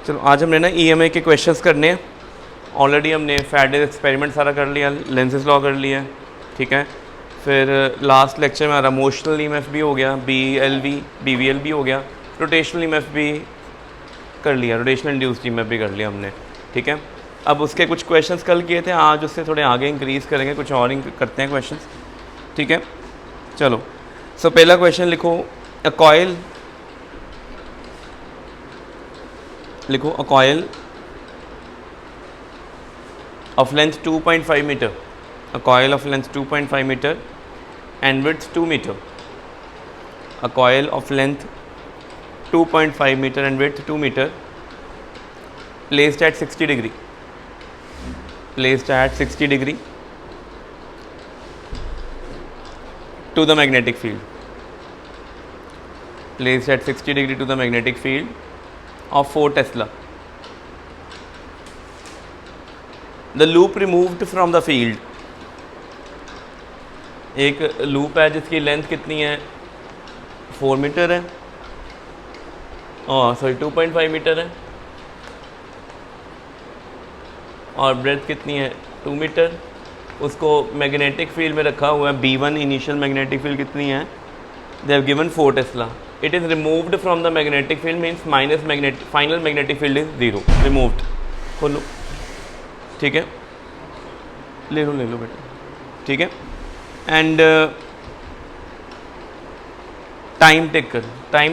चलो आज हमने ना EMA के क्वेश्चंस करने हैं। ऑलरेडी हमने फैराडेज एक्सपेरिमेंट सारा कर लिया, लेंसेज लॉ कर लिया, ठीक है। फिर लास्ट लेक्चर में हमारा मोशनल EMF भी हो गया, BLV BVL भी हो गया, रोटेशनल EMF भी कर लिया, रोटेशनल इंड्यूस्ड EMF भी कर लिया हमने, ठीक है। अब उसके कुछ क्वेश्चंस कल किए थे, आज उससे थोड़े आगे इंक्रीज़ करेंगे, कुछ और करते हैं क्वेश्चंस, ठीक है। चलो सो पहला क्वेश्चन लिखो, अ कॉइल, लिखो a coil of length 2.5 meter, a coil of length 2.5 meter and width 2 meter, a coil of length 2.5 meter and width 2 meter, placed at 60 degree, placed at 60 degree to the magnetic field, placed at 60 degree to the magnetic field of 4 Tesla. The loop removed from the field, एक loop है जिसकी length कितनी है 4 metre है, और sorry 2.5 metre है, और breath कितनी है 2 मीटर। उसको मैग्नेटिक फील्ड में रखा हुआ है B1, इनिशियल मैग्नेटिक फील्ड कितनी है, they have given 4 tesla. It is removed from the magnetic field means minus magnetic, final magnetic field is 0, removed. खोलो, ठीक है, ले लो बेटा, ठीक है। And time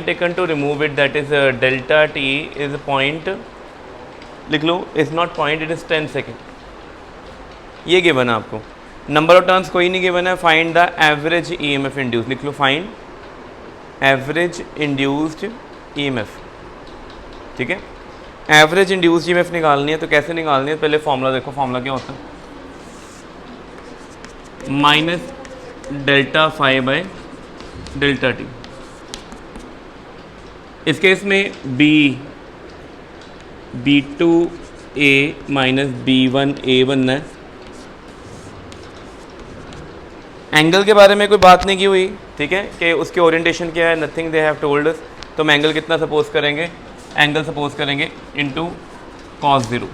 taken to remove it, that is delta T is point, लिख लो, is not point, it is 10 second. ये गिवन है आपको, नंबर ऑफ टर्न्स कोई नहीं गिवन है। Find the average EMF induce, लिख लो, फाइंड एवरेज इंड्यूस्ड EMF, ठीक है। एवरेज इंड्यूस्ड EMF निकालनी है, तो कैसे निकालनी है, पहले फॉर्मूला देखो, फॉर्मूला क्या होता है, minus delta phi by delta T। इस केस में B2A माइनस B1A बनना है। एंगल के बारे में कोई बात नहीं की हुई, ठीक है, कि उसके ओरिएंटेशन क्या है, nothing they have told us. तो हम एंगल कितना सपोज करेंगे, एंगल सपोज करेंगे इनटू cos 0,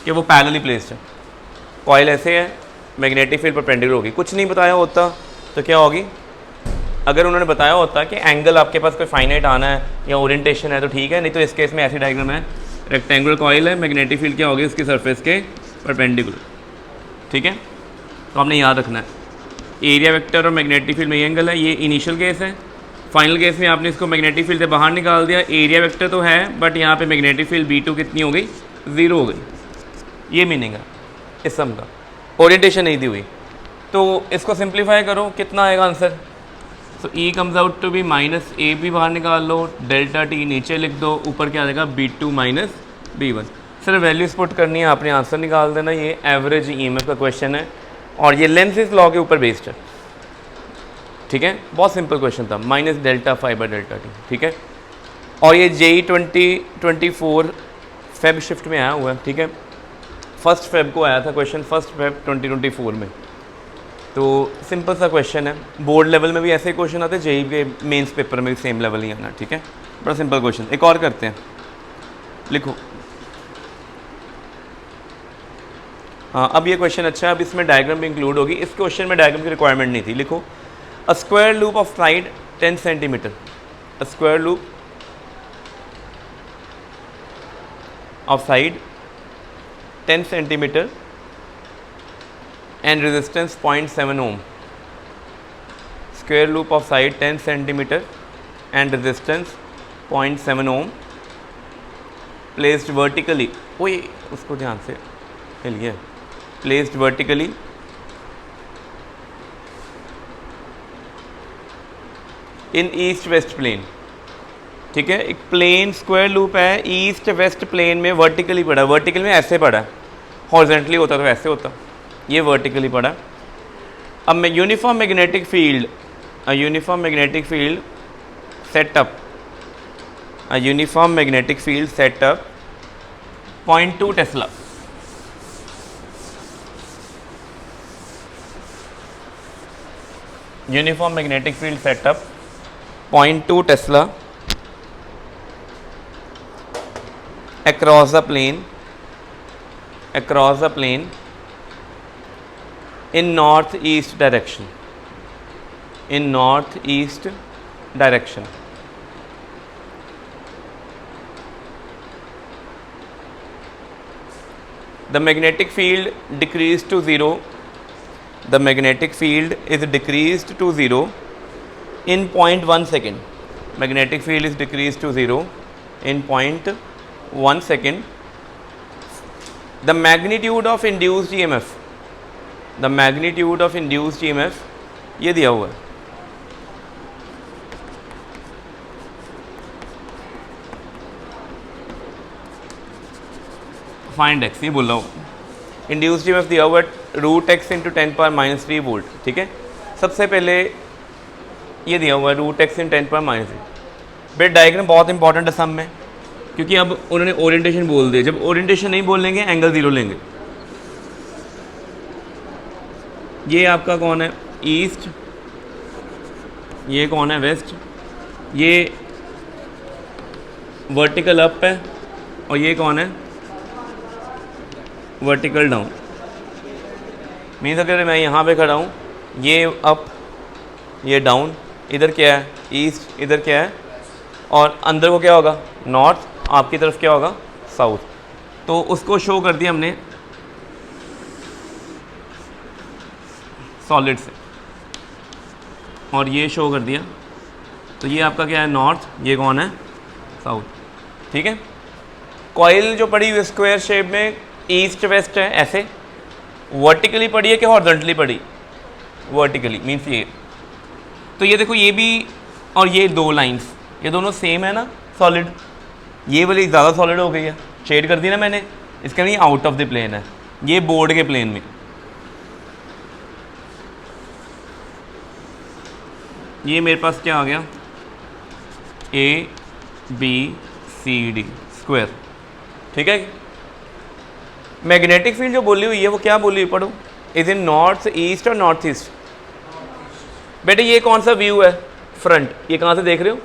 कि वो पैरेलली प्लेस्ड है। कॉइल ऐसे है, मैग्नेटिक फील्ड परपेंडिकुलर होगी। कुछ नहीं बताया होता तो क्या होगी, अगर उन्होंने बताया होता कि एंगल आपके पास कोई फाइनाइट आना है या ओरिएंटेशन है तो ठीक है, नहीं तो इस केस में ऐसी डायग्राम है, रेक्टेंगुलर कॉइल है, मैग्नेटिक फील्ड क्या होगी उसकी सरफेस के परपेंडिकुलर, ठीक है। तो आपने याद रखना है एरिया वेक्टर और मैग्नेटिक फील्ड में ये एंगल है, ये इनिशियल केस है। फाइनल केस में आपने इसको मैग्नेटिक फील्ड से बाहर निकाल दिया, एरिया वेक्टर तो है बट यहाँ पे मैग्नेटिक फील्ड B2 कितनी हो गई, 0 हो गई। ये मीनिंग है इस सम का, ओरिएंटेशन नहीं दी हुई। तो इसको सिंप्लीफाई करो, कितना आएगा answer, so E comes out to be minus A भी बाहर निकाल लो, डेल्टा T नीचे लिख दो, ऊपर क्या आ जाएगा B2 माइनस B1। सिर्फ वैल्यूज पुट करनी है, आपने आंसर निकाल देना। ये एवरेज EMF का क्वेश्चन है और ये लेंसेज लॉ के ऊपर बेस्ड है, ठीक है। बहुत सिंपल क्वेश्चन था, minus delta phi by delta T, ठीक है। और ये JEE 2024 फेब शिफ्ट में आया हुआ है, ठीक है। 1 फेब को आया था क्वेश्चन, 1 फेब 2024 में। तो सिंपल सा क्वेश्चन है, बोर्ड लेवल में भी ऐसे ही क्वेश्चन आते हैं, JEE के मेंस पेपर में भी सेम लेवल ही आना, ठीक है। बड़ा सिंपल क्वेश्चन। एक और करते हैं, लिखो। हाँ, अब ये क्वेश्चन अच्छा है, अब इसमें डायग्राम भी इंक्लूड होगी। इस क्वेश्चन में डायग्राम की रिक्वायरमेंट नहीं थी। लिखो, a square loop of side 10 centimetre, a square loop of side 10 centimetre and resistance 0.7 ohm, square loop of side 10 centimeter and resistance 0.7 ohm, placed vertically, ओए उसको ध्यान से चलिए, placed vertically in east west plane, ठीक है। एक plane square loop है, east west plane में वर्टिकली पड़ा, वर्टिकल में ऐसे पड़ा, हॉरिजॉन्टली होता तो ऐसे होता, ये वर्टिकली पड़ा। अब मैं uniform magnetic field, uniform magnetic field setup, uniform magnetic field setup 0.2 Tesla, uniform magnetic field setup 0.2 Tesla across the plane in northeast direction. The magnetic field decreased to zero. The magnetic field is decreased to zero in 0.1 second. Magnetic field is decreased to zero in 0.1 second. The magnitude of induced EMF. The magnitude of induced EMF ये दिया हुआ है. Find x, ये बोल रहा हूँ. Induced EMF दिया हुआ है रूट एक्स इंटू 10⁻³ वोल्ट. ठीक है, सबसे पहले ये दिया हुआ है रूट एक्स इन 10⁻³ बेट. डायग्राम बहुत इंपॉर्टेंट है सम में, क्योंकि अब उन्होंने ओरिएंटेशन बोल दिया. जब ओरिएंटेशन नहीं बोलेंगे एंगल 0 लेंगे. ये आपका कौन है? ईस्ट. ये कौन है? वेस्ट. ये वर्टिकल अप है और ये कौन है? Vertical down. मीन्स अगर मैं यहाँ पे खड़ा हूँ, ये अप ये डाउन, इधर क्या है? ईस्ट, इधर क्या है? और अंदर को क्या होगा? नॉर्थ. आपकी तरफ क्या होगा? साउथ. तो उसको शो कर दिया हमने सॉलिड से, और ये शो कर दिया. तो ये आपका क्या है? नॉर्थ. ये कौन है? साउथ. ठीक है. कॉइल जो पड़ी हुई स्क्वायर शेप में ईस्ट वेस्ट है, ऐसे वर्टिकली पड़ी है कि हॉरिजॉन्टली पड़ी? वर्टिकली. मीन्स ये. तो ये देखो, ये भी और ये दो लाइंस, ये दोनों सेम है ना सॉलिड. ये वाली ज़्यादा सॉलिड हो गई है, शेड कर दी ना मैंने. इसका नहीं आउट ऑफ द प्लेन है, ये बोर्ड के प्लेन में. ये मेरे पास क्या आ गया? ABCD square. ठीक है. मैग्नेटिक फील्ड जो बोली हुई है वो क्या बोली हुई? पढ़ो. इज इन नॉर्थ ईस्ट और नॉर्थ ईस्ट. बेटे ये कौन सा व्यू है? फ्रंट. ये कहाँ से देख रहे हो?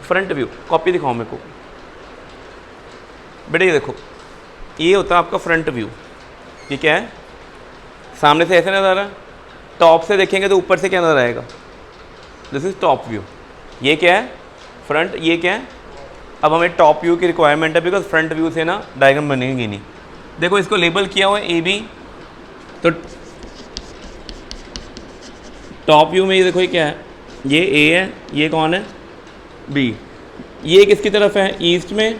Front view. कॉपी दिखाओ मेरे को. बेटे ये देखो, ये होता है आपका फ्रंट व्यू. ये क्या है? सामने से ऐसे नजर आ रहा है. टॉप से देखेंगे तो ऊपर से क्या नजर आएगा? This is top view. ये क्या है? फ्रंट. ये क्या है? अब हमें टॉप व्यू की रिक्वायरमेंट है, बिकॉज फ्रंट व्यू से ना डायग्राम बनेगी नहीं. देखो इसको लेबल किया हुआ है AB. तो टॉप व्यू में ये देखो, ये क्या है? ये A है. ये कौन है? B. ये किसकी तरफ है? ईस्ट में.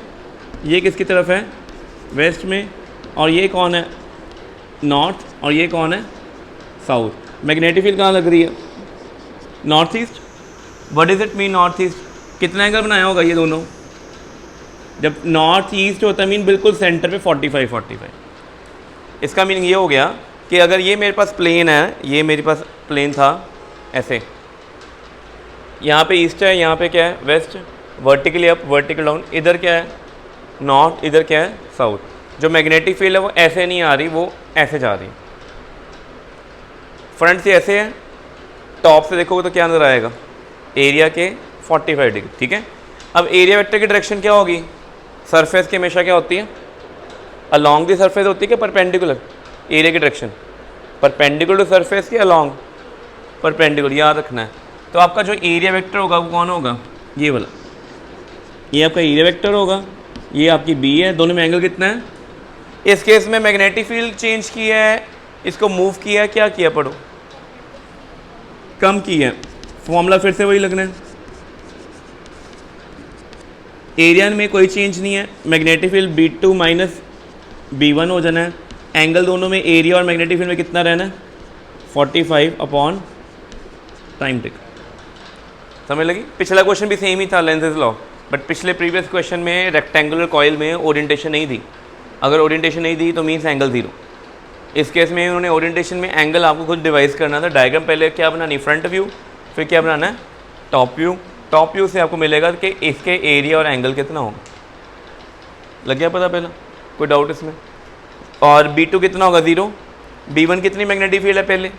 ये किसकी तरफ है? वेस्ट में. और ये कौन है? नॉर्थ. और ये कौन है? साउथ. मैग्नेटिक फील्ड कहाँ लग रही है? North east. What is it mean north east? कितना एंगल बनाया होगा ये दोनों? जब नॉर्थ ईस्ट होता है मीन बिल्कुल सेंटर पे 45. इसका मीनिंग ये हो गया कि अगर ये मेरे पास प्लेन है, ये मेरे पास प्लेन था ऐसे, यहाँ पे ईस्ट है, यहाँ पे क्या है? West. Vertically up vertical down. इधर क्या है? नॉर्थ. इधर क्या है? साउथ. जो मैग्नेटिक फील्ड है वो ऐसे नहीं आ रही, वो ऐसे जा रही. फ्रंट से ऐसे है, टॉप से देखोगे तो क्या नजर आएगा? एरिया के 45 डिग्री. ठीक है. अब एरिया वेक्टर की डायरेक्शन क्या होगी? सरफेस की हमेशा क्या होती है? अलॉन्ग दी सरफेस होती है कि परपेंडिकुलर? एरिया की डायरेक्शन परपेंडिकुलर टू सरफेस की अलॉन्ग परपेंडिकुलर. याद रखना है. तो आपका जो एरिया वेक्टर होगा वो कौन होगा? ये वाला. ये आपका एरिया वेक्टर होगा. ये आपकी B है. दोनों में एंगल कितना है? इस केस में मैग्नेटिक फील्ड चेंज किया है, इसको मूव किया है. क्या किया? पढ़ो. कम किया है. फॉर्मूला फिर से वही लगना है. एरिया में कोई चेंज नहीं है. Magnetic field B2 minus B1 हो जाना है. एंगल दोनों में एरिया और मैग्नेटिक फील्ड में कितना रहना है? 45 अपॉन टाइम टेक. समझ लगी? पिछला क्वेश्चन भी सेम ही था, लेंसेज लॉ. बट पिछले प्रीवियस क्वेश्चन में रेक्टेंगुलर कॉइल में ओरिएंटेशन नहीं दी. अगर ओरिएंटेशन नहीं दी तो मीन्स एंगल 0. इस केस में उन्होंने ओरिएंटेशन में एंगल आपको खुद डिवाइस करना था. डायग्राम पहले क्या बनानी? Front view. फिर क्या बनाना है? Top view. टॉप व्यू से आपको मिलेगा कि इसके एरिया और एंगल कितना होगा. लग गया पता पहला? कोई डाउट इसमें? और B2 कितना होगा? 0. B1 कितनी मैग्नेटिक फील्ड है? पहले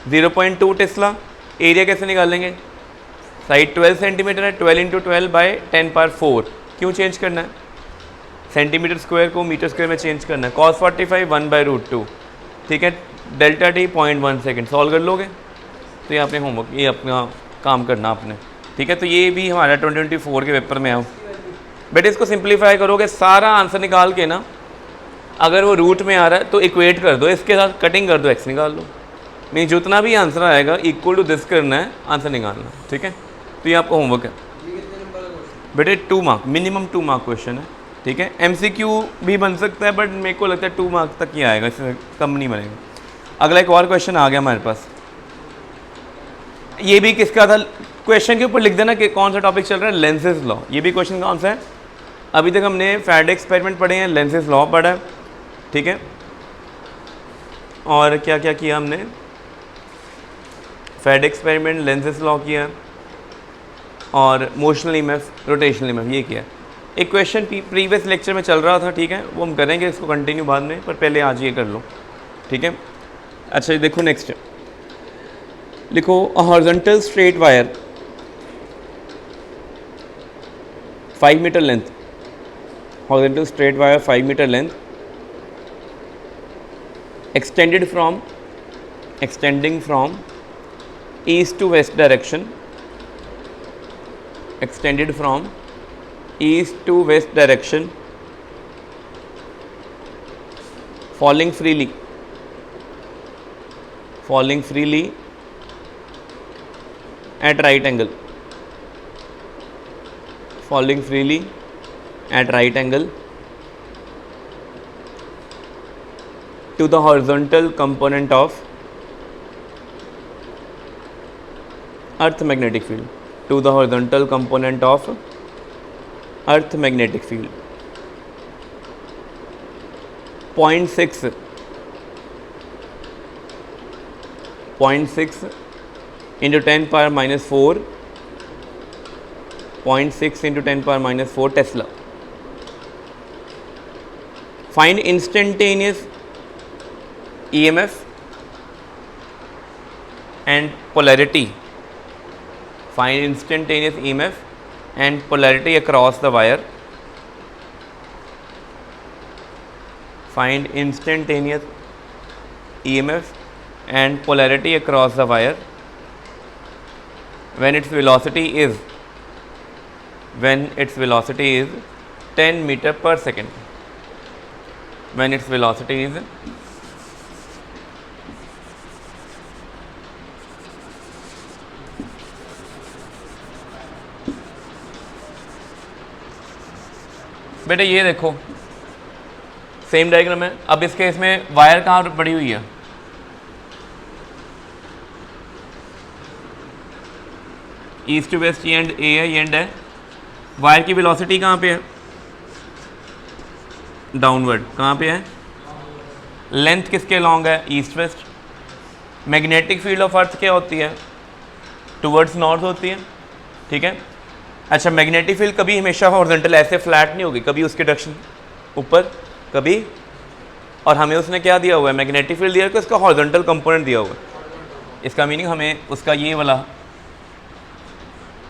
0.2 टेस्ला. एरिया कैसे निकालेंगे? साइड 12 सेंटीमीटर है. 12 × 12 / 10⁴. क्यों चेंज करना है? सेंटीमीटर स्क्वायर को मीटर स्क्वायर में चेंज करना है। cos 45 1/√2, ठीक है। डेल्टा टी 0.1 सेकेंड, सॉल्व कर लोगे तो ये आपने होमवर्क, ये अपना काम करना आपने, ठीक है। तो ये भी हमारा 2024 के पेपर में आओ बेटे, इसको सिंप्लीफाई करोगे, सारा आंसर निकाल के ना, अगर वो रूट में आ रहा है तो इक्वेट कर दो, इसके साथ कटिंग कर दो, एक्स निकाल लो। नहीं, जितना भी आंसर आएगा इक्वल टू दिस करना है, आंसर निकालना, ठीक है। तो ये आपका होमवर्क है बेटे, 2 मार्क मिनिमम 2 मार्क क्वेश्चन है, ठीक है। MCQ भी बन सकता है बट मेरे को लगता है 2 मार्क तक ही आएगा, इससे कम नहीं बनेगा। अगला एक और क्वेश्चन आ गया हमारे पास, ये भी किसका था, क्वेश्चन के ऊपर लिख देना कि कौन सा टॉपिक चल रहा है, लेंसेज लॉ। ये भी क्वेश्चन कौन सा है, अभी तक हमने फैराडे एक्सपेरिमेंट पढ़े हैं, लेंसेज लॉ पढ़ा है, ठीक है। और क्या क्या किया हमने, फैराडे एक्सपेरिमेंट, लेंसेज लॉ किया और मोशनल EMF, रोटेशनल EMF, ये किया। एक क्वेश्चन प्रीवियस लेक्चर में चल रहा था, ठीक है, वो हम करेंगे इसको कंटिन्यू बाद में, पर पहले आज ये कर लो, ठीक है। अच्छा देखो नेक्स्ट लिखो, a horizontal straight wire 5 metre length, horizontal straight wire 5 metre length, extending from east to west direction, extended from east to west direction, falling freely at right angle, falling freely at right angle to the horizontal component of earth magnetic field, to the horizontal component of earth magnetic field. 0.6 into 10 power minus 4, 0.6 into 10 power minus 4 Tesla. Find instantaneous EMF and polarity. Find instantaneous EMF and polarity across the wire. Find instantaneous EMF and polarity across the wire when its velocity is 10 meter per second. When its velocity is बेटे, ये देखो same diagram है। अब इसके इसमें wire कहाँ पड़ी हुई है, ईस्ट टू वेस्ट, ये एंड ए है, ये एंड है। वायर की वेलोसिटी कहाँ पे है, डाउनवर्ड, कहाँ पे है, लेंथ किसके लॉन्ग है, east west. Magnetic field of earth क्या होती है, टुवर्ड्स नॉर्थ होती है, ठीक है। अच्छा, मैग्नेटिक फील्ड कभी हमेशा हॉरिजॉन्टल ऐसे फ्लैट नहीं होगी, कभी उसकी डायरेक्शन ऊपर, कभी, और हमें उसने क्या दिया हुआ है, मैग्नेटिक फील्ड दिया है, उसका हॉरिजॉन्टल कंपोनेंट दिया हुआ है। इसका मीनिंग हमें उसका ये वाला,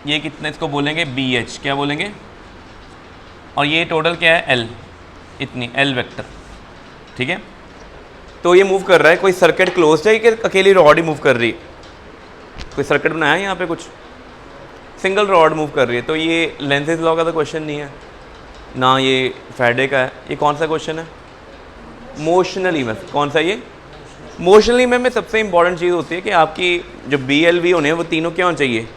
ये कितना, इसको बोलेंगे BH, क्या बोलेंगे, और ये टोटल क्या है, L, इतनी L वेक्टर, ठीक है। तो ये मूव कर रहा है, कोई सर्किट क्लोज है कि अकेली रॉड ही मूव कर रही है, कोई सर्किट बनाया है यहाँ पे, कुछ सिंगल रॉड मूव कर रही है। तो ये लेंसेज लॉ का तो क्वेश्चन नहीं है ना, ये फैराडे का है। ये कौन सा क्वेश्चन है, मोशनल EMF। कौन सा, ये मोशनल EMF में सबसे इंपॉर्टेंट चीज़ होती है कि आपकी जो BLV होने हैं वो तीनों क्या होना चाहिए,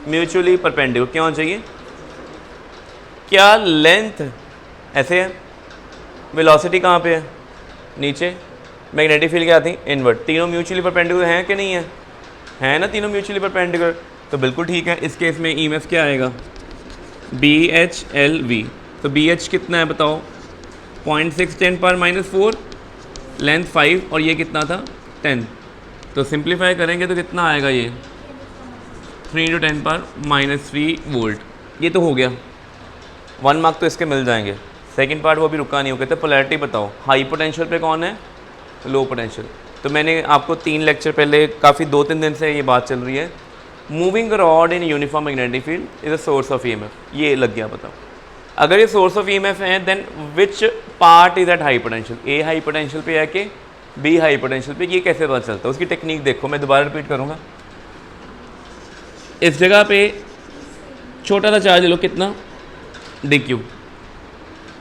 म्यूचुअली परपेंडिकुलर, क्या होना चाहिए, क्या लेंथ ऐसे है, वेलोसिटी कहाँ पे है, नीचे, मैग्नेटिक फील्ड क्या थी, इनवर्ट, तीनों म्यूचुअली परपेंडिकुलर हैं कि नहीं है ना, तीनों म्यूचुअली परपेंडिकुलर, तो बिल्कुल ठीक है। इस केस में EMF क्या आएगा, BHLV। तो BH कितना है बताओ, 0.6 10 पावर -4, लेंथ 5 और ये कितना था 10। तो सिंप्लीफाई करेंगे तो कितना आएगा, ये 3 × 10 पावर -3 वोल्ट। ये तो हो गया, 1 मार्क तो इसके मिल जाएंगे। सेकंड पार्ट वो भी रुका नहीं हो, कहते पोलैरिटी बताओ, हाई पोटेंशियल पे कौन है, लो पोटेंशियल। तो मैंने आपको 3 लेक्चर पहले, काफ़ी 2-3 दिन से ये बात चल रही है, moving rod in uniform magnetic field is a source of EMF, ये लग गया बताओ। अगर ये सोर्स ऑफ ईएमएफ है then which part is at high potential, A high potential पे है कि बी हाई पोटेंशियल पे, ये कैसे पता चलता है? उसकी टेक्निक देखो, मैं दोबारा रिपीट करूँगा। इस जगह पे छोटा सा चार्ज ले लो, कितना, डी क्यू,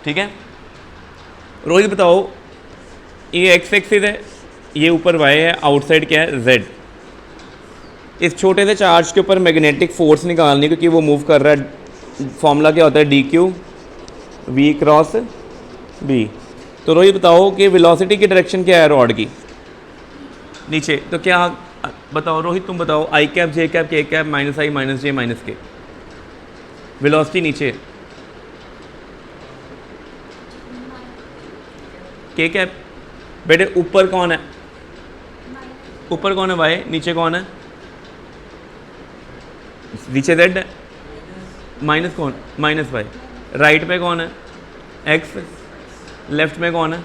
ठीक है। रोहित बताओ, ये एक्स एक्सिस है, ये ऊपर वाई है, आउटसाइड क्या है, जेड। इस छोटे से चार्ज के ऊपर मैग्नेटिक फोर्स निकालनी, क्योंकि वो मूव कर रहा है, फॉर्मूला क्या होता है, D Q V cross B. तो रोहित बताओ कि वेलोसिटी की डायरेक्शन क्या है रॉड की, नीचे। तो क्या बताओ रोहित, तुम बताओ, आई कैप जे कैप के कैप माइनस आई माइनस जे माइनस के, वेलोसिटी नीचे के कैप। बेटे ऊपर कौन है, ऊपर कौन है वाई, नीचे कौन है, नीचे जेड है, माइनस कौन, माइनस वाई। राइट पे कौन है, एक्स। लेफ्ट में कौन है,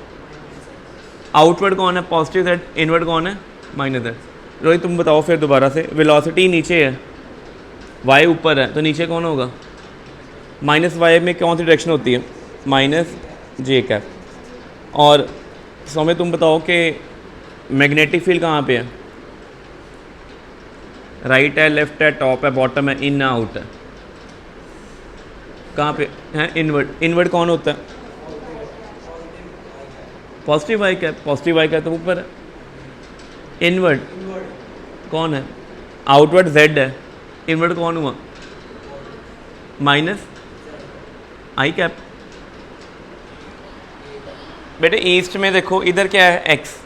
आउटवर्ड कौन है, पॉजिटिव जेड। इनवर्ड कौन है, माइनस जेड। रोहित तुम बताओ फिर दोबारा से, वेलोसिटी नीचे है, वाई ऊपर है, तो नीचे कौन होगा, माइनस वाई में कौन सी डायरेक्शन होती है, माइनस जे कैप। और सौम्य तुम बताओ कि मैग्नेटिक फील्ड कहाँ पे है, राइट है, लेफ्ट है, टॉप है, बॉटम है, इन है, आउट है, कहाँ पे है, इनवर्ड। इनवर्ड कौन होता है, positive Y cap, positive Y cap तो ऊपर है। इनवर्ड कौन है, आउटवर्ड जेड है, इनवर्ड कौन हुआ, माइनस आई कैप। बेटे ईस्ट में देखो, इधर क्या है, एक्स,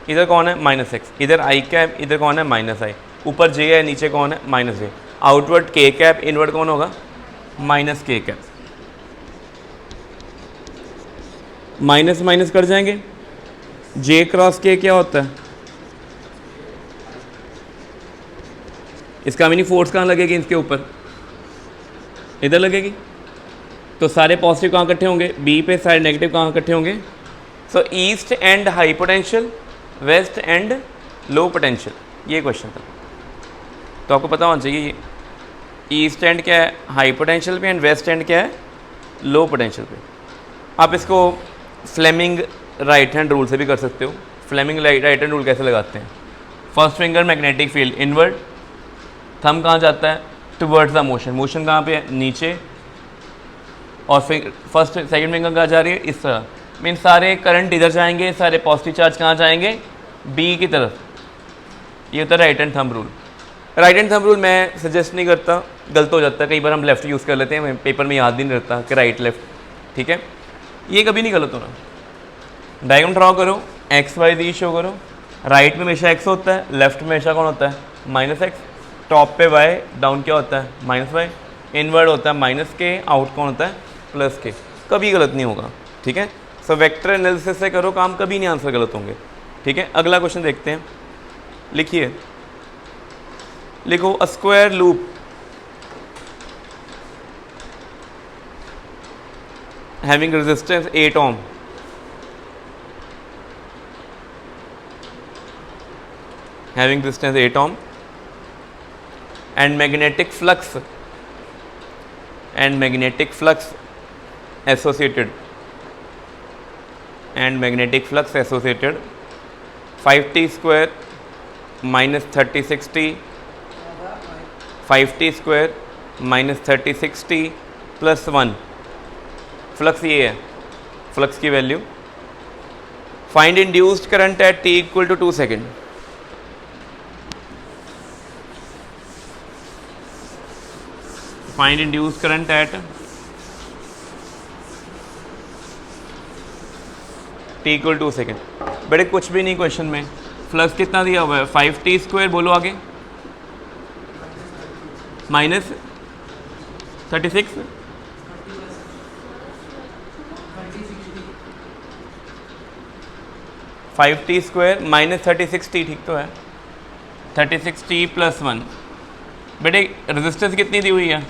इधर कौन है, माइनस एक्स, इधर आई कैप, इधर कौन है, माइनस आई। ऊपर जे है, नीचे कौन है, माइनस जे। आउटवर्ड के कैप, इनवर्ड कौन होगा, माइनस के कैप। माइनस माइनस कर जाएंगे, जे क्रॉस के क्या होता है, इसका मीनिंग फोर्स कहाँ लगेगी, इसके ऊपर, इधर लगेगी। तो सारे पॉजिटिव कहाँ इकट्ठे होंगे, बी पे, सारे नेगेटिव कहाँ इकट्ठे होंगे। So east end high potential, west end low potential, ये क्वेश्चन था। तो आपको पता होना चाहिए ये ईस्ट एंड क्या है, हाई पोटेंशियल पे, एंड वेस्ट एंड क्या है, लो पोटेंशियल पे। आप इसको फ्लेमिंग राइट हैंड रूल से भी कर सकते हो। फ्लेमिंग राइट हैंड रूल कैसे लगाते हैं, first finger magnetic field inward, thumb कहाँ जाता है, टुवर्ड्स द मोशन, मोशन कहाँ पे है, नीचे, और फिर फर्स्ट सेकंड फिंगर कहाँ जा रही है, इस तरह। मीन सारे करंट इधर जाएंगे, सारे पॉजिटिव चार्ज कहाँ जाएंगे, बी की तरफ। ये होता है right hand thumb rule. Right hand thumb rule मैं सजेस्ट नहीं करता, गलत हो जाता है, कई बार हम लेफ्ट यूज़ कर लेते हैं, पेपर में याद ही नहीं रहता कि राइट लेफ्ट, ठीक है। ये कभी नहीं गलत होना। डायग्राम ड्रॉ करो, एक्स वाई जी शो करो, राइट में हमेशा एक्स होता है, लेफ्ट में हमेशा कौन होता है, माइनस एक्स। टॉप पे वाई, डाउन क्या होता है, माइनस वाई। इनवर्ड होता है माइनस के, आउट कौन होता है, प्लस के। कभी गलत नहीं होगा, ठीक है। सो वेक्टर एनालिसिस से करो काम, कभी नहीं आंसर गलत होंगे, ठीक है। अगला क्वेश्चन देखते हैं, लिखिए, लिखो a square loop having resistance 8 ohm having resistance 8 ohm and magnetic flux associated 5t square minus 3060 5t square minus 3060 plus 1। Flux ये है, फ्लक्स की value. Find induced current at t equal to 2 second. Find induced current at t equal 2 second. बेटे कुछ भी नहीं question में, flux कितना दिया हुआ है, 5t स्क्वायर, बोलो आगे, minus 36 5t square minus 36t, ठीक तो है, 36t प्लस 1। बेटे रेजिस्टेंस कितनी दी हुई है,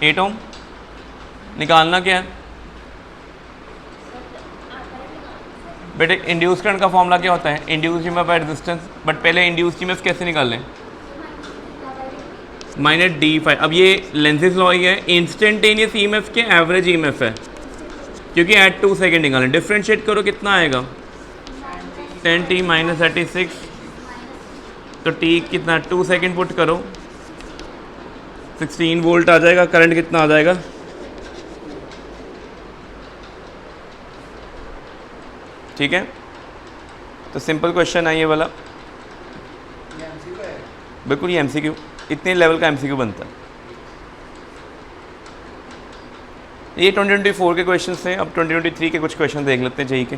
8 ओम। निकालना क्या है बेटे, इंड्यूस करंट का फॉर्मूला क्या होता है, induce EMF by resistance. But पहले इंड्यूस ईएमएफ कैसे निकाल लें, माइनस डी फाई। अब ये लेंसेज लॉ ही है, इंस्टेंटेनियस ईएमएफ के एवरेज ईएमएफ है, क्योंकि एट 2 सेकेंड निकालना। डिफ्रेंशिएट करो कितना आएगा 10t माइनस 36, तो t कितना 2 सेकेंड पुट करो 16 वोल्ट आ जाएगा। करंट कितना आ जाएगा, ठीक है। तो सिंपल क्वेश्चन है ये वाला, बिल्कुल ये एमसीक्यू, इतने लेवल का एमसीक्यू बनता है। ये 2024 के क्वेश्चन थे। अब 2023 के कुछ क्वेश्चन देख लेते हैं जेईई के।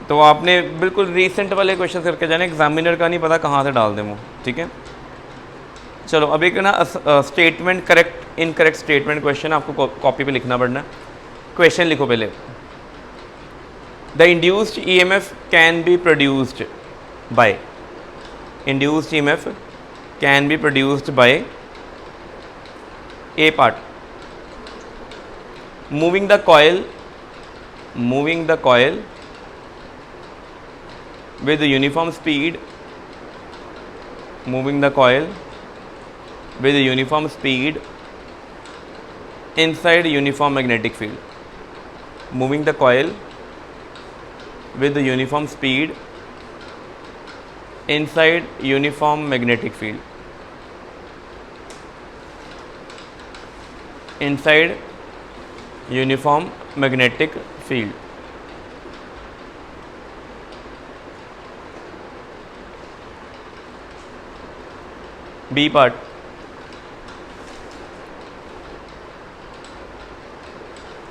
तो आपने बिल्कुल रीसेंट वाले क्वेश्चन करके जाना, एग्जामिनर का नहीं पता कहाँ से डाल दें वो, ठीक है। चलो अब एक ना statement correct incorrect statement question आपको कॉपी पे लिखना पड़ना है। क्वेश्चन लिखो पहले। The induced EMF can be produced by, induced EMF can be produced by A part, moving the coil with the uniform speed, moving the coil with the uniform speed inside uniform magnetic field, moving the coil with the uniform speed inside uniform magnetic field, inside uniform magnetic field. B part,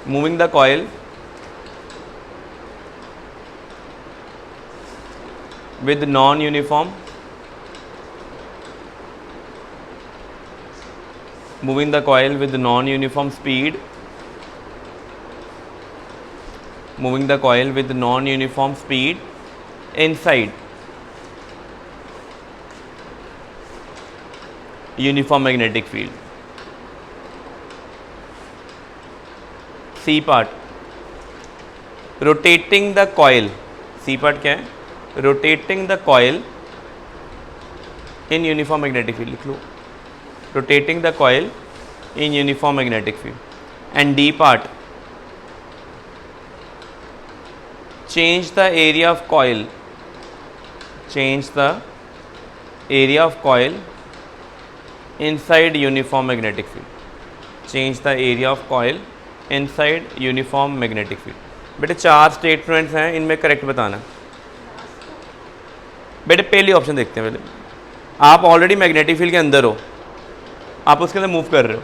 moving the coil with non uniform, moving the coil with non uniform speed, moving the coil with non-uniform speed inside uniform magnetic field. C part, rotating the coil, C part क्या है, rotating the coil in uniform magnetic field, लिख लो, rotating the coil in uniform magnetic field. And D part, change the area of coil, change the area of coil inside uniform magnetic field, change the area of coil inside uniform magnetic field. बेटे 4 statements हैं, इनमें correct बताना। बेटे पहली option देखते हैं पहले। आप ऑलरेडी मैग्नेटिक फील्ड के अंदर हो, आप उसके अंदर मूव कर रहे हो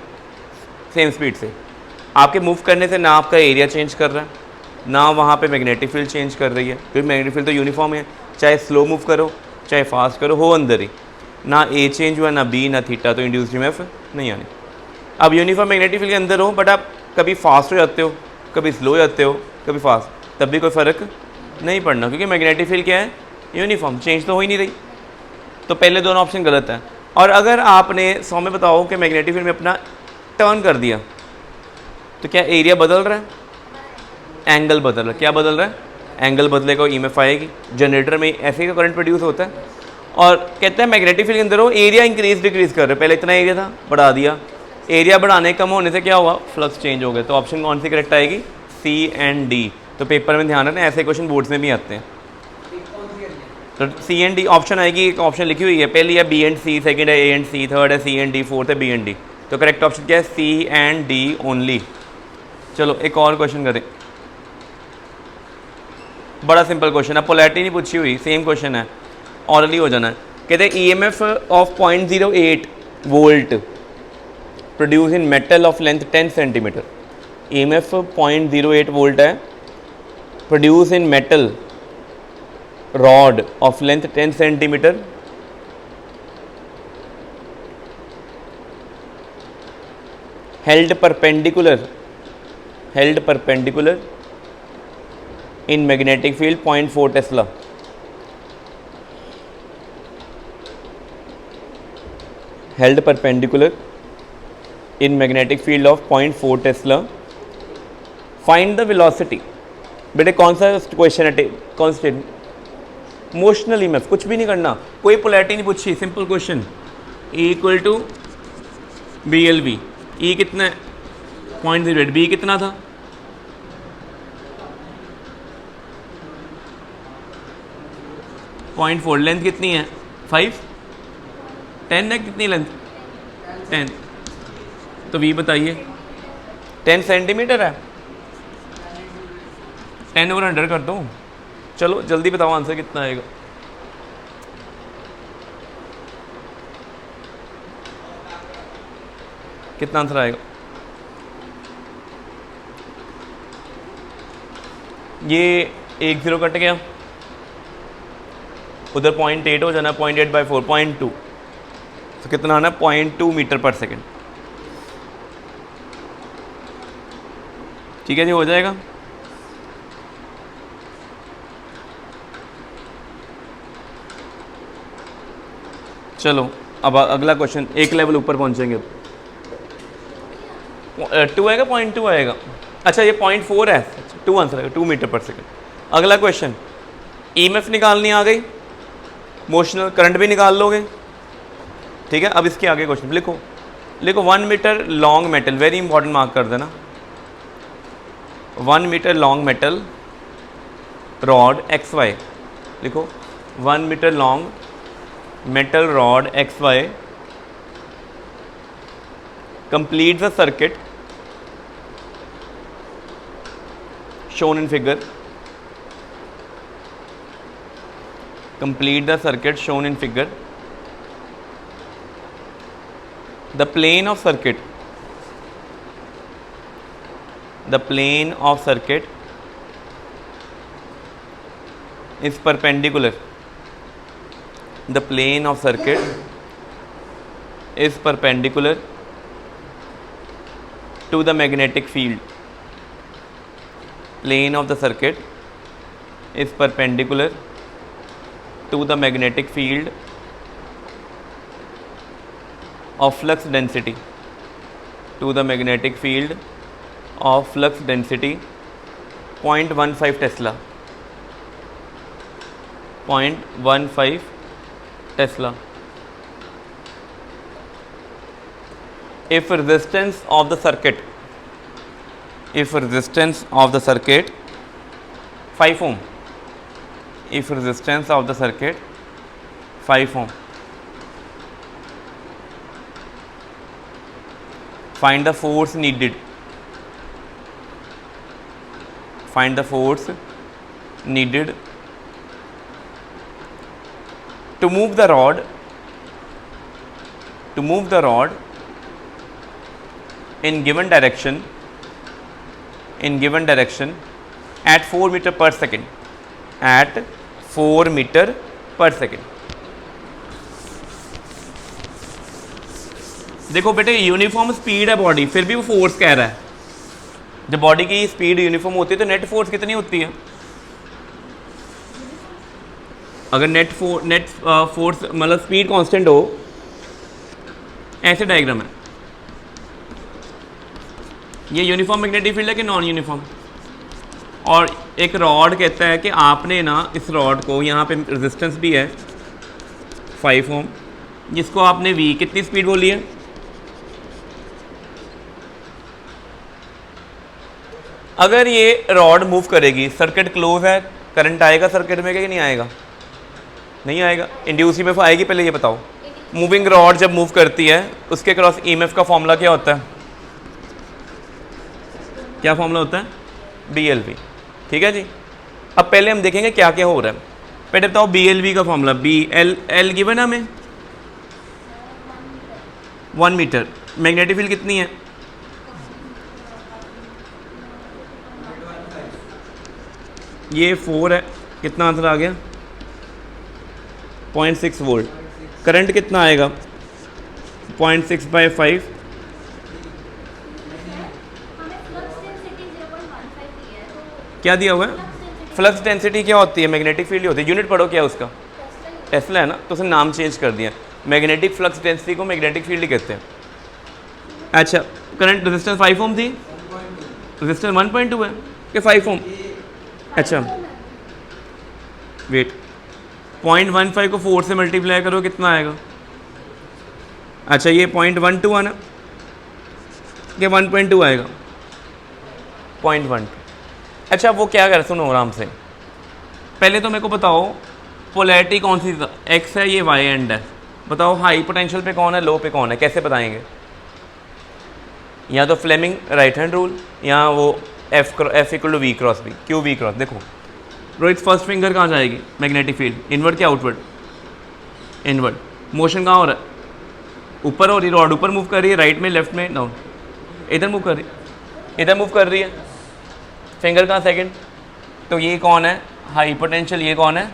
सेम स्पीड से। आपके मूव करने से ना आपका एरिया चेंज कर रहा है, ना वहाँ पे मैग्नेटिक फील्ड चेंज कर रही है, क्योंकि मैग्नेटिक फील्ड तो यूनिफॉर्म है, चाहे स्लो मूव करो चाहे फास्ट करो, हो अंदर ही। ना ए चेंज हुआ, ना बी, ना थीटा, तो इंड्यूस्ड ईएमएफ नहीं आनी। अब यूनिफॉर्म मैग्नेटिक फील्ड के अंदर हो, बट आप कभी फास्ट हो जाते हो, कभी स्लो हो जाते हो, कभी फास्ट, तब भी कोई फ़र्क नहीं पड़ना, क्योंकि मैग्नेटिक फील्ड क्या है, यूनिफॉर्म, चेंज तो हो ही नहीं रही। तो पहले दोनों ऑप्शन गलत है। और अगर आपने 100 में बताओ कि मैग्नेटिक फील्ड में अपना टर्न कर दिया, तो क्या एरिया बदल रहा है, एंगल बदल रहा है। क्या बदल रहा है, एंगल बदलेगा, ईएमएफ आएगी। जनरेटर में ऐसे ही करंट प्रोड्यूस होता है। और कहते हैं मैग्नेटिक फील्ड के अंदर हो, एरिया इंक्रीज डिक्रीज कर रहे हैं, पहले इतना एरिया था बढ़ा दिया, एरिया बढ़ाने कम होने से क्या हुआ, फ्लक्स चेंज हो गया। तो ऑप्शन कौन सी करेक्ट आएगी, सी एंड डी। तो पेपर में ध्यान रखना, ऐसे क्वेश्चन बोर्ड्स में भी आते हैं। तो सी एंड डी ऑप्शन आएगी, एक ऑप्शन लिखी हुई है, पहली है बी एंड सी, सेकंड है ए एंड सी, थर्ड है सी एंड डी, फोर्थ है बी एंड डी। तो करेक्ट ऑप्शन क्या है, सी एंड डी ओनली। चलो एक और क्वेश्चन करें, बड़ा सिंपल क्वेश्चन है, पोलैरिटी नहीं पूछी हुई, सेम क्वेश्चन है, ऑरली हो जाना है। कहते हैं EMF of 0.08 volt produce in metal of length 10 centimetre. EMF 0.08 volt है, produce in metal rod of length 10 centimetre, held perpendicular in magnetic field 0.4 Tesla. Held perpendicular in magnetic field of 0.4 Tesla. Find the velocity. बेटे कौन सा question है, कौन सा motional EMF, कुछ भी नहीं करना, कोई पोलैरिटी नहीं पूछी, simple question. Equal to B L V. E कितना है 0.08, बी कितना था 0.4, लेंथ कितनी है 5, 10 है कितनी लेंथ 10, तो वी बताइए 10 सेंटीमीटर है, 10/100 कर दो। चलो जल्दी बताओ आंसर कितना आएगा। कितना आंसर आएगा? ये 1 0 कट गया, उधर 0.8 हो जाना, 0.8/4 0.2, तो कितना आना 0.2 मीटर पर सेकेंड। ठीक है जी, हो जाएगा। चलो अब अगला क्वेश्चन, एक लेवल ऊपर पहुंचेंगे। अब 2 आएगा 0.2 आएगा, अच्छा ये 0.4 है, 2 आंसर आएगा 2 मीटर पर सेकेंड। अगला क्वेश्चन, ईएमएफ निकालनी आ गई, मोशनल करंट भी निकाल लोगे। ठीक है, अब इसके आगे क्वेश्चन लिखो। 1 metre long metal, very important, mark कर देना। 1 metre long metal rod XY, लिखो 1 metre long metal rod XY completes the circuit shown in figure. Complete the circuit shown in figure. The plane of circuit, the plane of circuit is perpendicular. The plane of circuit is perpendicular to the magnetic field. Plane of the circuit is perpendicular to the magnetic field of flux density, to the magnetic field of flux density 0.15 Tesla, 0.15 Tesla. If resistance of the circuit, if resistance of the circuit 5 ohm, if resistance of the circuit 5 ohm, find the force needed, find the force needed to move the rod, to move the rod in given direction, in given direction at 4 meter per second, at 4 meter per second. देखो बेटे, uniform speed है body, फिर भी वो force कह रहा है। जब बॉडी की स्पीड यूनिफॉर्म होती है तो नेट फोर्स कितनी होती है? अगर नेट फोर्स मतलब स्पीड कांस्टेंट हो, ऐसे डायग्राम है, ये यूनिफॉर्म मैग्नेटिक फील्ड है कि नॉन यूनिफॉर्म। और एक रॉड कहता है कि आपने ना इस रॉड को, यहाँ पे रेजिस्टेंस भी है 5 ओम, जिसको आपने वी कितनी स्पीड बोली है? अगर ये रॉड मूव करेगी, सर्किट क्लोज है, करंट आएगा सर्किट में कि नहीं आएगा? नहीं आएगा। इंड्यूस ईएमएफ आएगी, पहले ये बताओ। मूविंग रॉड जब मूव करती है उसके क्रॉस ईएमएफ का फॉर्मूला क्या होता है? क्या फॉर्मूला होता है? BLV। ठीक है जी। अब पहले हम देखेंगे क्या क्या हो रहा है। पहले बताओ BLV का फॉर्मूला। BL गिवन है हमें 1 मीटर। मैग्नेटिक फील्ड कितनी है? ये 4 है, कितना आंसर आ गया? 0.6 वोल्ट। करंट कितना आएगा? 0.6/5। क्या दिया हुआ है? फ्लक्स डेंसिटी क्या होती है? मैग्नेटिक फील्ड होती है। यूनिट पढ़ो क्या उसका? टेस्ला है ना, तो उसने नाम चेंज कर दिया। मैग्नेटिक फ्लक्स डेंसिटी को मैग्नेटिक फील्ड कहते हैं। अच्छा, करंट रेजिस्टेंस 5 ओम थी, रेजिस्टेंस 1.2 है कि 5 ओम? अच्छा वेट, 0.15 को 4 से मल्टीप्लाई करो, कितना आएगा? अच्छा ये 0.12 आना कि 1.2 आएगा? 0.12। अच्छा वो क्या कर, सुनो आराम से, पहले तो मेरे को बताओ पोलैरिटी कौन सी, एक्स है ये वाई एंड है, बताओ हाई पोटेंशियल पे कौन है, लो पे कौन है, कैसे बताएंगे? या तो फ्लेमिंग राइट हैंड रूल, या वो F equal to V cross B, Q V cross. देखो रोहित फर्स्ट फिंगर कहाँ जाएगी मैग्नेटिक फील्ड, इनवर्ड क्या आउटवर्ड? इनवर्ड। मोशन कहाँ हो रहा है? ऊपर हो रही, रॉड ऊपर मूव कर रही है, राइट में लेफ्ट में डाउन, इधर मूव कर रही है, इधर मूव कर रही है, फिंगर कहाँ सेकंड, तो ये कौन है हाई पोटेंशियल, ये कौन है,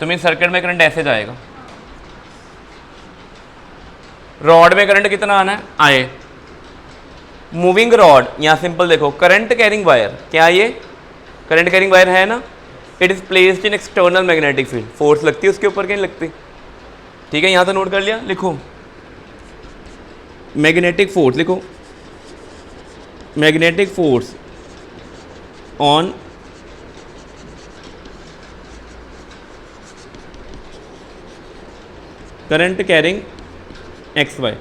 तो मेरे सर्किट में करंट ऐसे जाएगा, रॉड में करंट कितना आना है आए, मूविंग रॉड, यहाँ सिंपल देखो करंट कैरिंग वायर, क्या ये करंट कैरिंग वायर है ना, it is placed in external magnetic field, force लगती है उसके ऊपर, कहीं लगती, ठीक है, यहाँ तो नोट कर लिया, लिखो मैग्नेटिक फोर्स, लिखो magnetic force on current carrying X Y,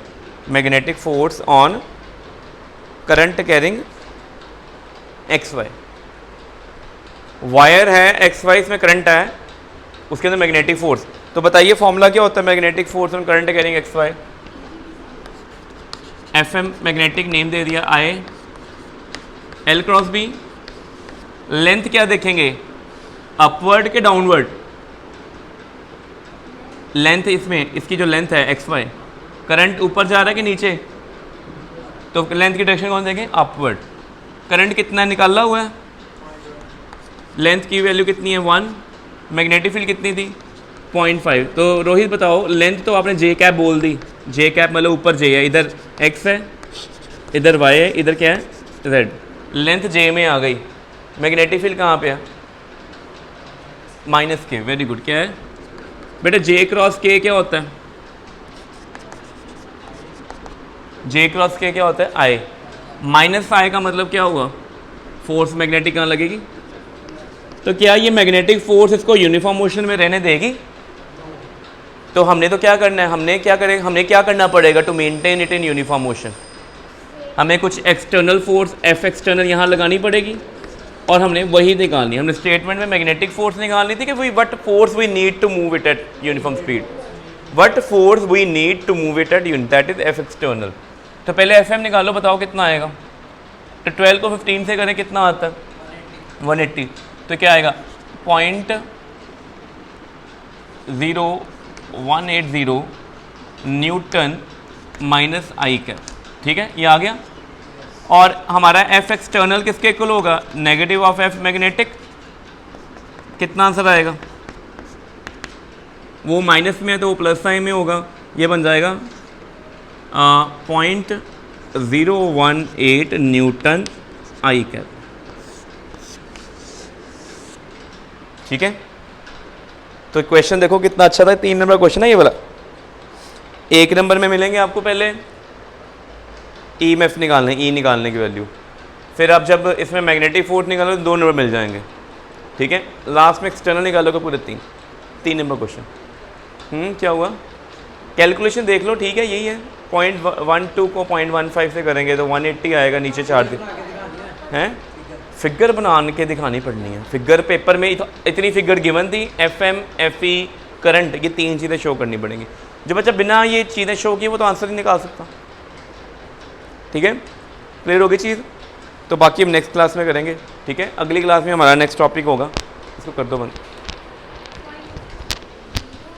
magnetic force on current carrying X Y, wire है एक्स वाई, इसमें करंट है, उसके अंदर मैग्नेटिक फोर्स, तो बताइए फॉर्मूला क्या होता है magnetic force on current carrying X Y? F M magnetic name दे दिया, I L cross B, length क्या देखेंगे अपवर्ड के डाउनवर्ड, लेंथ इसमें इसकी जो लेंथ है एक्स वाई, करंट ऊपर जा रहा है कि नीचे, तो लेंथ की डायरेक्शन कौन देखें अपवर्ड, करंट कितना निकाला हुआ है, लेंथ की वैल्यू कितनी है 1, मैग्नेटिक फील्ड कितनी थी 0.5, तो रोहित बताओ लेंथ तो आपने जे कैप बोल दी, जे कैप मतलब ऊपर जे है, इधर एक्स है, इधर वाई है, इधर क्या है जेड, लेंथ जे में आ गई, मैग्नेटिक फील्ड कहाँ पे है माइनस के, वेरी गुड, क्या है बेटा जे क्रॉस के क्या होता है, जे क्रॉस के क्या होता है आई, माइनस आई का मतलब क्या हुआ फोर्स मैग्नेटिक कहाँ लगेगी, तो क्या ये मैग्नेटिक फोर्स इसको यूनिफॉर्म मोशन में रहने देगी? तो हमने तो क्या करना है, हमने क्या करना पड़ेगा to maintain it in uniform motion, हमें कुछ एक्सटर्नल फोर्स एफ एक्सटर्नल यहाँ लगानी पड़ेगी, और हमने वही निकालनी, हमने स्टेटमेंट में मैग्नेटिक फोर्स निकालनी थी कि what force we need to move it at uniform speed, what force we need to move it at that is F external, तो पहले एफ एम निकालो, बताओ कितना आएगा, तो 12 को 15 से करें कितना आता है 180, तो क्या आएगा 0.0180 न्यूटन माइनस आई कैप, ठीक है ये आ गया, और हमारा एफ एक्सटर्नल किसके इक्वल होगा, नेगेटिव ऑफ एफ मैग्नेटिक, कितना आंसर आएगा, वो माइनस में है तो वो प्लस साइन में होगा, ये बन जाएगा 0.018 न्यूटन आई कैप, ठीक है। तो क्वेश्चन देखो कितना अच्छा था, 3 नंबर क्वेश्चन है ये वाला। 1 नंबर में मिलेंगे आपको पहले EMF निकालने, ई निकालने की वैल्यू, फिर आप जब इसमें मैग्नेटिक फोर्स निकालोगे 2 नंबर मिल जाएंगे, ठीक है। लास्ट में एक्सटर्नल निकालोगे पूरे 3 नंबर क्वेश्चन। क्या हुआ, कैलकुलेशन देख लो, ठीक है यही है, 0.12 को 0.15 से करेंगे तो 180 आएगा, नीचे 4 हैं, फिगर बना के दिखानी पड़नी है, फिगर पेपर में इतनी फिगर गिवन थी, FM FE करंट, ये 3 चीज़ें शो करनी पड़ेंगी। जो बच्चा बिना ये चीज़ें शो किए वो तो आंसर ही निकाल सकता, ठीक है। क्लियर होगी चीज़, तो बाकी हम नेक्स्ट क्लास में करेंगे, ठीक है। अगली क्लास में हमारा नेक्स्ट टॉपिक होगा, इसको कर दो बंद।